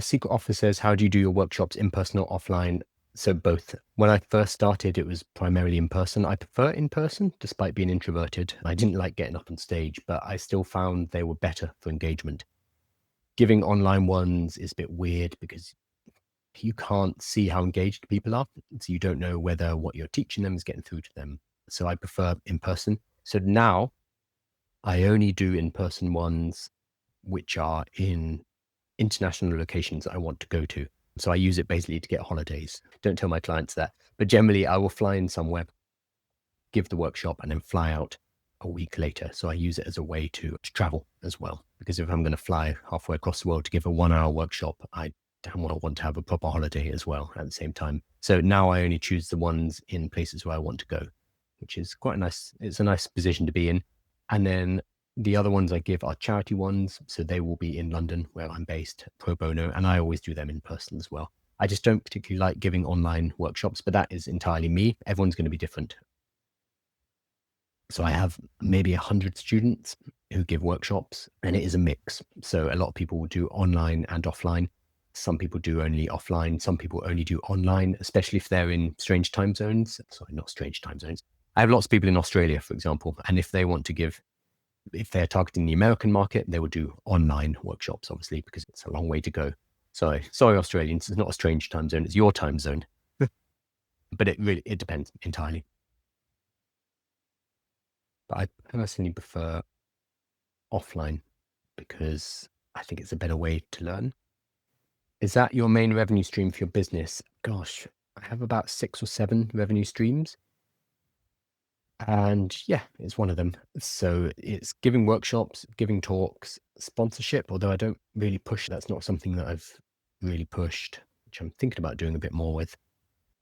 Secret Offer says, how do you do your workshops, in person or offline? So both. When I first started, it was primarily in person. I prefer in person, despite being introverted. I didn't like getting up on stage, but I still found they were better for engagement. Giving online ones is a bit weird because you can't see how engaged people are. So you don't know whether what you're teaching them is getting through to them. So I prefer in person. So now I only do in person ones which are in international locations I want to go to. So I use it basically to get holidays. Don't tell my clients that. But generally, I will fly in somewhere, give the workshop, and then fly out a week later. So I use it as a way to travel as well. Because if I'm going to fly halfway across the world to give a 1 hour workshop, I damn well want to have a proper holiday as well at the same time. So now I only choose the ones in places where I want to go, which is quite nice. It's a nice position to be in. And then the other ones I give are charity ones. So they will be in London, where I'm based, pro bono, and I always do them in person as well. I just don't particularly like giving online workshops, but that is entirely me. Everyone's going to be different. So I have maybe 100 students who give workshops, and it is a mix. So a lot of people will do online and offline. Some people do only offline. Some people only do online, especially if they're in strange time zones. Sorry, not strange time zones. I have lots of people in Australia, for example, and if they want to give, if they're targeting the American market, they will do online workshops, obviously, because it's a long way to go. Sorry, Australians. It's not a strange time zone. It's your time zone. But it depends entirely. But I personally prefer offline because I think it's a better way to learn. Is that your main revenue stream for your business? Gosh, I have about 6 or 7 revenue streams. And yeah, it's one of them. So it's giving workshops, giving talks, sponsorship, although I don't really push. That's not something that I've really pushed, which I'm thinking about doing a bit more with.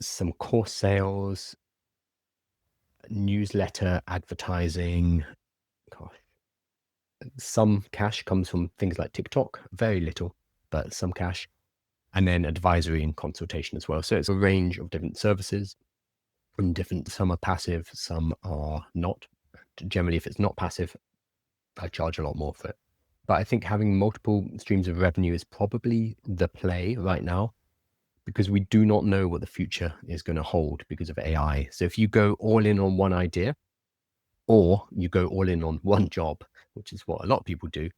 Some course sales, newsletter advertising. Gosh, some cash comes from things like TikTok, very little, but some cash. And then advisory and consultation as well. So it's a range of different services and different, some are passive, some are not. Generally, if it's not passive, I charge a lot more for it. But I think having multiple streams of revenue is probably the play right now because we do not know what the future is going to hold because of AI. So if you go all in on one idea or you go all in on one job, which is what a lot of people do,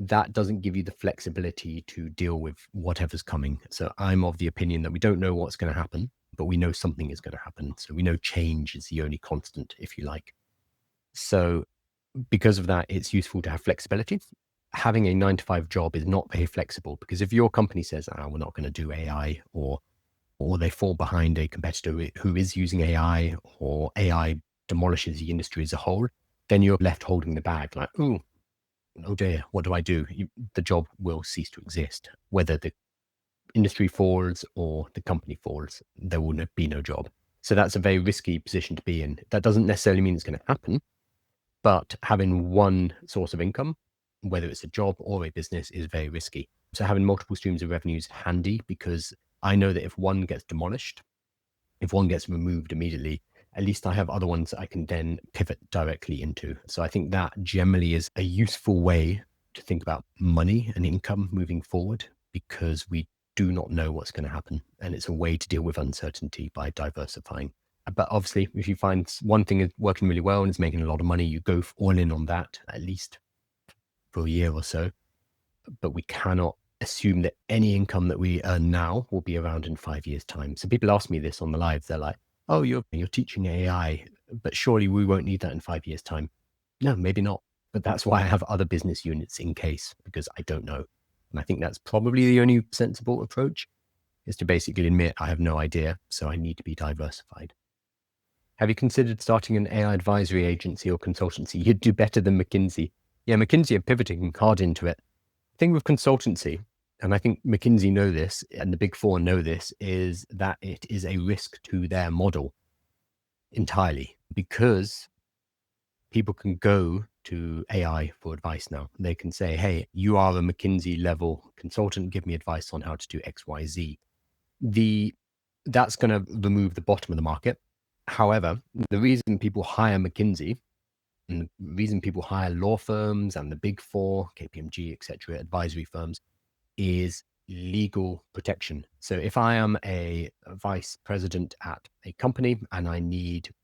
that doesn't give you the flexibility to deal with whatever's coming. So I'm of the opinion that we don't know what's going to happen, but we know something is going to happen. So we know change is the only constant, if you like. So because of that, it's useful to have flexibility. Having a 9 to 5 job is not very flexible because if your company says, we're not going to do AI, or they fall behind a competitor who is using AI, or AI demolishes the industry as a whole, then you're left holding the bag like, oh dear, what do I do? The job will cease to exist. Whether the industry falls or the company falls, there will be no job. So that's a very risky position to be in. That doesn't necessarily mean it's going to happen, but having one source of income, whether it's a job or a business, is very risky. So having multiple streams of revenue is handy because I know that if one gets demolished, if one gets removed immediately, at least I have other ones that I can then pivot directly into. So I think that generally is a useful way to think about money and income moving forward because we do not know what's going to happen. And it's a way to deal with uncertainty by diversifying. But obviously, if you find one thing is working really well and it's making a lot of money, you go all in on that, at least for a year or so. But we cannot assume that any income that we earn now will be around in 5 years' time. So people ask me this on the live. They're like, oh, you're teaching AI, but surely we won't need that in 5 years' time. No, maybe not. But that's why I have other business units in case, because I don't know. And I think that's probably the only sensible approach, is to basically admit I have no idea, so I need to be diversified. Have you considered starting an AI advisory agency or consultancy? You'd do better than McKinsey. Yeah, McKinsey are pivoting hard into it. The thing with consultancy, and I think McKinsey know this, and the Big Four know this, is that it is a risk to their model entirely because people can go to AI for advice now. They can say, hey, you are a McKinsey level consultant, give me advice on how to do X, Y, Z. That's going to remove the bottom of the market. However, the reason people hire McKinsey and the reason people hire law firms and the Big Four, KPMG, etc., advisory firms, is legal protection. So if I am a vice president at a company and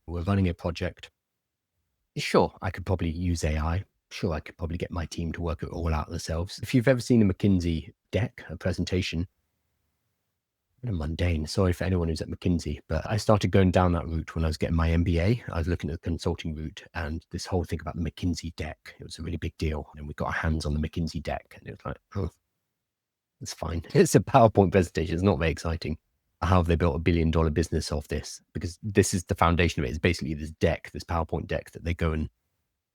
we're running a project, sure, I could probably use AI. Sure, I could probably get my team to work it all out themselves. If you've ever seen a McKinsey deck, a presentation, mundane. Sorry for anyone who's at McKinsey, but I started going down that route when I was getting my MBA. I was looking at the consulting route and this whole thing about the McKinsey deck. It was a really big deal. And we got our hands on the McKinsey deck and it was like, oh, it's fine. It's a PowerPoint presentation. It's not very exciting. How have they built $1 billion business off this? Because this is the foundation of it. It's basically this deck, this PowerPoint deck that they go and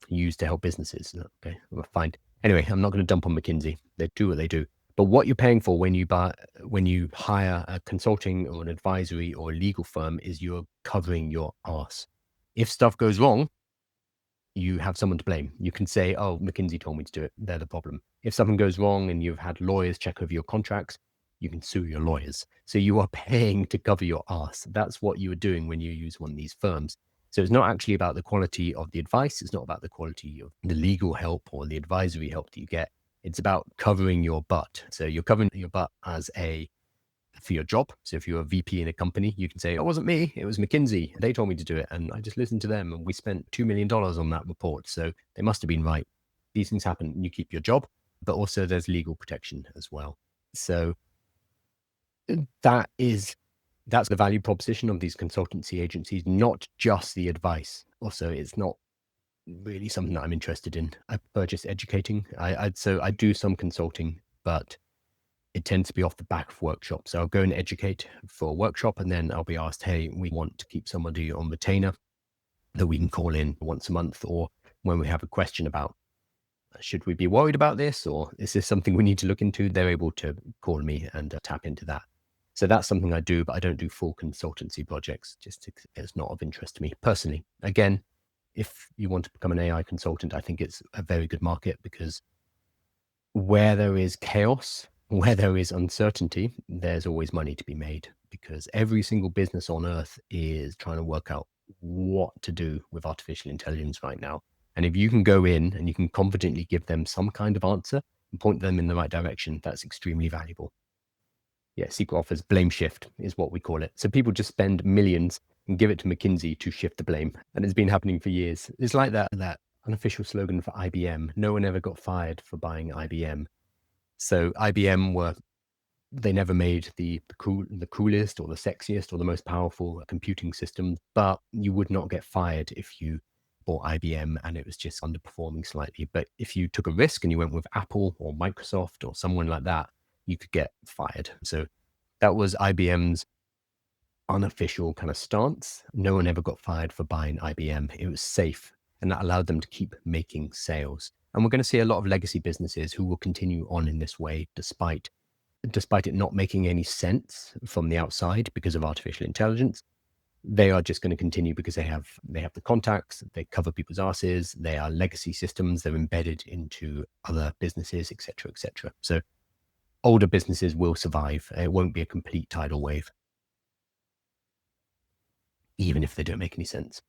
use to help businesses. Okay, well, fine. Anyway, I'm not going to dump on McKinsey. They do what they do. But what you're paying for when you hire a consulting or an advisory or a legal firm is you're covering your ass. If stuff goes wrong, you have someone to blame. You can say, oh, McKinsey told me to do it. They're the problem. If something goes wrong and you've had lawyers check over your contracts, you can sue your lawyers. So you are paying to cover your ass. That's what you are doing when you use one of these firms. So it's not actually about the quality of the advice. It's not about the quality of the legal help or the advisory help that you get. It's about covering your butt. So you're covering your butt for your job. So if you're a VP in a company, you can say, it wasn't me, it was McKinsey. They told me to do it. And I just listened to them and we spent $2 million on that report. So they must have been right. These things happen and you keep your job, but also there's legal protection as well. So that's the value proposition of these consultancy agencies, not just the advice. Also, it's not really something that I'm interested in. I prefer just educating. So I do some consulting, but it tends to be off the back of workshops. So I'll go and educate for a workshop and then I'll be asked, hey, we want to keep somebody on retainer that we can call in once a month, or when we have a question about, should we be worried about this? Or is this something we need to look into? They're able to call me and tap into that. So that's something I do, but I don't do full consultancy projects. It's not of interest to me personally. Again, if you want to become an AI consultant, I think it's a very good market because where there is chaos, where there is uncertainty, there's always money to be made because every single business on earth is trying to work out what to do with artificial intelligence right now. And if you can go in and you can confidently give them some kind of answer and point them in the right direction, that's extremely valuable. Yeah, secret offers, blame shift is what we call it. So people just spend millions and give it to McKinsey to shift the blame. And it's been happening for years. It's like that unofficial slogan for IBM. No one ever got fired for buying IBM. So IBM they never made the coolest or the sexiest or the most powerful computing system, but you would not get fired if you bought IBM and it was just underperforming slightly. But if you took a risk and you went with Apple or Microsoft or someone like that, you could get fired. So that was IBM's unofficial kind of stance. No one ever got fired for buying IBM. It was safe and that allowed them to keep making sales. And we're going to see a lot of legacy businesses who will continue on in this way despite it not making any sense from the outside because of artificial intelligence. They are just going to continue because they have the contacts, they cover people's asses, they are legacy systems, they're embedded into other businesses, etc., etc. So older businesses will survive. It won't be a complete tidal wave, even if they don't make any sense.